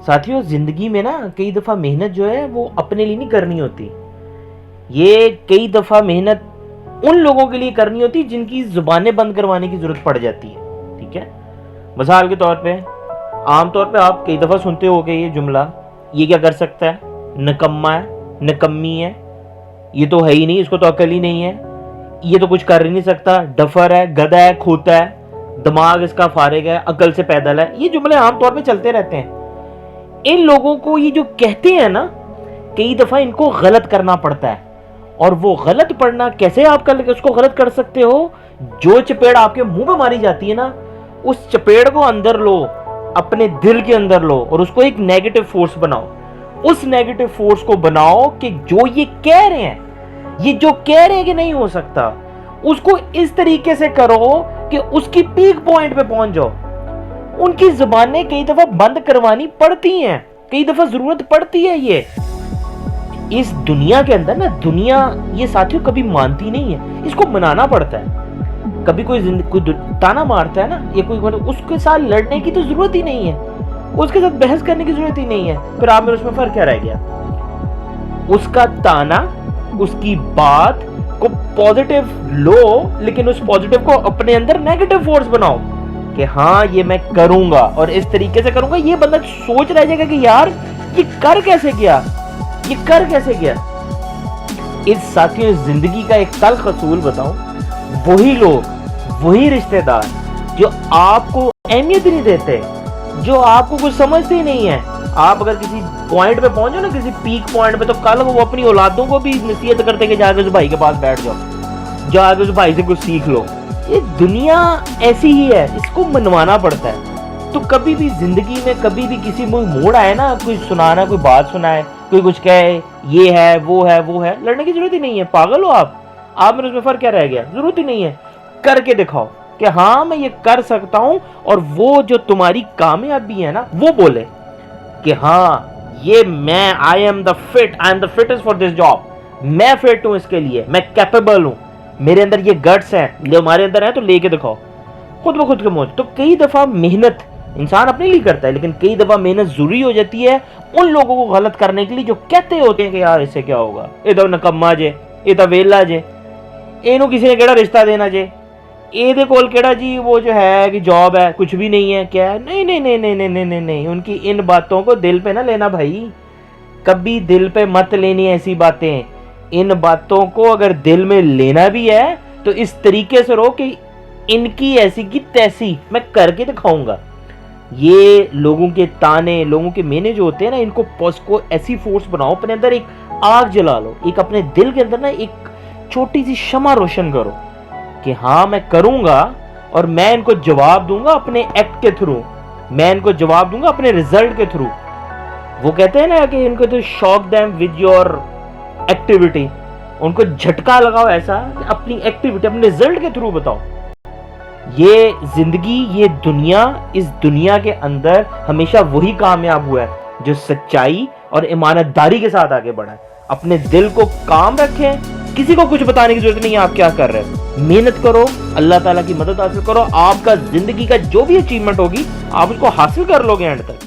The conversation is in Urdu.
ساتھیوں زندگی میں نا کئی دفعہ محنت جو ہے وہ اپنے لیے نہیں کرنی ہوتی، یہ کئی دفعہ محنت ان لوگوں کے لیے کرنی ہوتی جن کی زبانیں بند کروانے کی ضرورت پڑ جاتی ہے. ٹھیک ہے، مثال کے طور پہ عام طور پہ آپ کئی دفعہ سنتے ہو گے یہ جملہ، یہ کیا کر سکتا ہے، نکما ہے، نکمی ہے، یہ تو ہے ہی نہیں، اس کو تو عقل ہی نہیں ہے، یہ تو کچھ کر ہی نہیں سکتا، ڈفر ہے، گدھا ہے، کھوتا ہے، دماغ اس کا فارغ ہے، عقل سے پیدل ہے. یہ جملے عام طور پہ چلتے رہتے ہیں. ان لوگوں کو یہ جو کہتے ہیں نا، کئی دفعہ ان کو غلط کرنا پڑتا ہے. اور وہ غلط پڑھنا کیسے آپ اس کو غلط کر سکتے ہو؟ جو چپیڑ آپ کے منہ پہ ماری جاتی ہے نا، اس چپیڑ کو اندر لو، اپنے دل کے اندر لو اور اس کو ایک نیگیٹو فورس بناؤ. اس نیگیٹو فورس کو بناؤ کہ جو یہ کہہ رہے ہیں، یہ جو کہہ رہے ہیں کہ نہیں ہو سکتا، اس کو اس طریقے سے کرو کہ اس کی پیک پوائنٹ پہ پہنچ جاؤ. ان کی زبانیں کئی دفعہ بند کروانی پڑتی ہیں، کئی دفعہ ضرورت پڑتی ہے. یہ اس دنیا کے اندر نا، دنیا یہ ساتھیوں کبھی مانتی نہیں ہے، اس کو منانا پڑتا ہے. کبھی کوئی تانا مارتا ہے نا، یا کوئی اس کے ساتھ لڑنے کی تو ضرورت ہی نہیں ہے، اس کے ساتھ بحث کرنے کی ضرورت ہی نہیں ہے. پھر آپ میں اس میں فرق کیا رہ گیا؟ اس کا تانا، اس کی بات کو پازیٹیو لو، لیکن اس پازیٹیو کو اپنے اندر نیگیٹو فورس بناؤ کہ ہاں یہ میں کروں گا اور اس طریقے سے کروں گا. یہ بندہ سوچ رہ جائے گا کہ یار یہ کر کیسے گیا، یہ کر کیسے گیا. اس ساتھیوں زندگی کا ایک تلخ اصول بتاؤں، وہی لوگ، وہی رشتہ دار جو آپ کو اہمیت نہیں دیتے، جو آپ کو کچھ سمجھتے ہی نہیں ہے. آپ اگر کسی پوائنٹ پہ پہنچو نا، کسی پیک پوائنٹ پہ، تو کل وہ اپنی اولادوں کو بھی نصیحت کرتے کہ جا کے اس بھائی کے پاس بیٹھ جاؤ، جا کے اس بھائی سے کچھ سیکھ لو. یہ دنیا ایسی ہی ہے، اس کو منوانا پڑتا ہے. تو کبھی بھی زندگی میں کبھی بھی کسی موڑ آئے نا، کوئی سنانا، کوئی بات سنائے، کوئی کچھ کہے، یہ ہے وہ ہے وہ ہے، لڑنے کی ضرورت ہی نہیں ہے. پاگل ہو آپ میں اس میں فرق کیا رہ گیا؟ ضرورت ہی نہیں ہے. کر کے دکھاؤ کہ ہاں میں یہ کر سکتا ہوں، اور وہ جو تمہاری کامیابی ہے نا، وہ بولے کہ ہاں یہ میں I am the fittest for this job, میں فٹ ہوں اس کے لیے، میں کیپیبل ہوں، میرے اندر یہ گٹس ہیں، ہمارے اندر ہیں، تو لے کے دکھاؤ خود بخود کے موج. تو کئی دفعہ محنت انسان اپنے لیے کرتا ہے، لیکن کئی دفعہ محنت ضروری ہو جاتی ہے ان لوگوں کو غلط کرنے کے لیے جو کہتے ہوتے ہیں کہ یار اس سے کیا ہوگا، یہ تو نکما جے، یہ تو ویلا جے، اینو کسی نے کیڑا رشتہ دینا جے، یہ کول کیڑا جی وہ جو ہے کہ جاب ہے، کچھ بھی نہیں ہے، کیا ہے، نہیں نہیں نہیں نہیں نہیں نہیں نہیں نہیں. ان کی ان باتوں کو دل پہ نہ لینا بھائی، کبھی دل پہ مت لینی ایسی باتیں. ان باتوں کو اگر دل میں لینا بھی ہے تو اس طریقے سے رہو کہ ان کی ایسی کی تیسی میں کر کے دکھاؤں گا. یہ لوگوں کے تانے، لوگوں کے مینے جو ہوتے ہیں نا، ان کو ایسی فورس بناؤ، اپنے اندر ایک آگ جلا لو، ایک اپنے دل کے اندر نا ایک چھوٹی سی شمع روشن کرو کہ ہاں میں کروں گا، اور میں ان کو جواب دوں گا اپنے ایکٹ کے تھرو، میں ان کو جواب دوں گا اپنے ریزلٹ کے تھرو. وہ کہتے ہیں نا کہ ان کو تو شاک دیم ود یور ایکٹیویٹی، ان کو جھٹکا لگاؤ ایسا کہ اپنی ایکٹیویٹی، اپنے ریزلٹ کے تھرو بتاؤ. یہ زندگی، یہ دنیا، اس دنیا کے اندر ہمیشہ وہی کامیاب ہوا ہے جو سچائی اور ایمانت داری کے ساتھ آگے بڑھا ہے. اپنے دل کو کام رکھیں، کسی کو کچھ بتانے کی ضرورت نہیں ہے آپ کیا کر رہے ہیں. محنت کرو، اللہ تعالیٰ کی مدد حاصل کرو، آپ کا زندگی کا جو بھی اچیومنٹ ہوگی آپ اس کو حاصل کر لو گے اینڈ تک.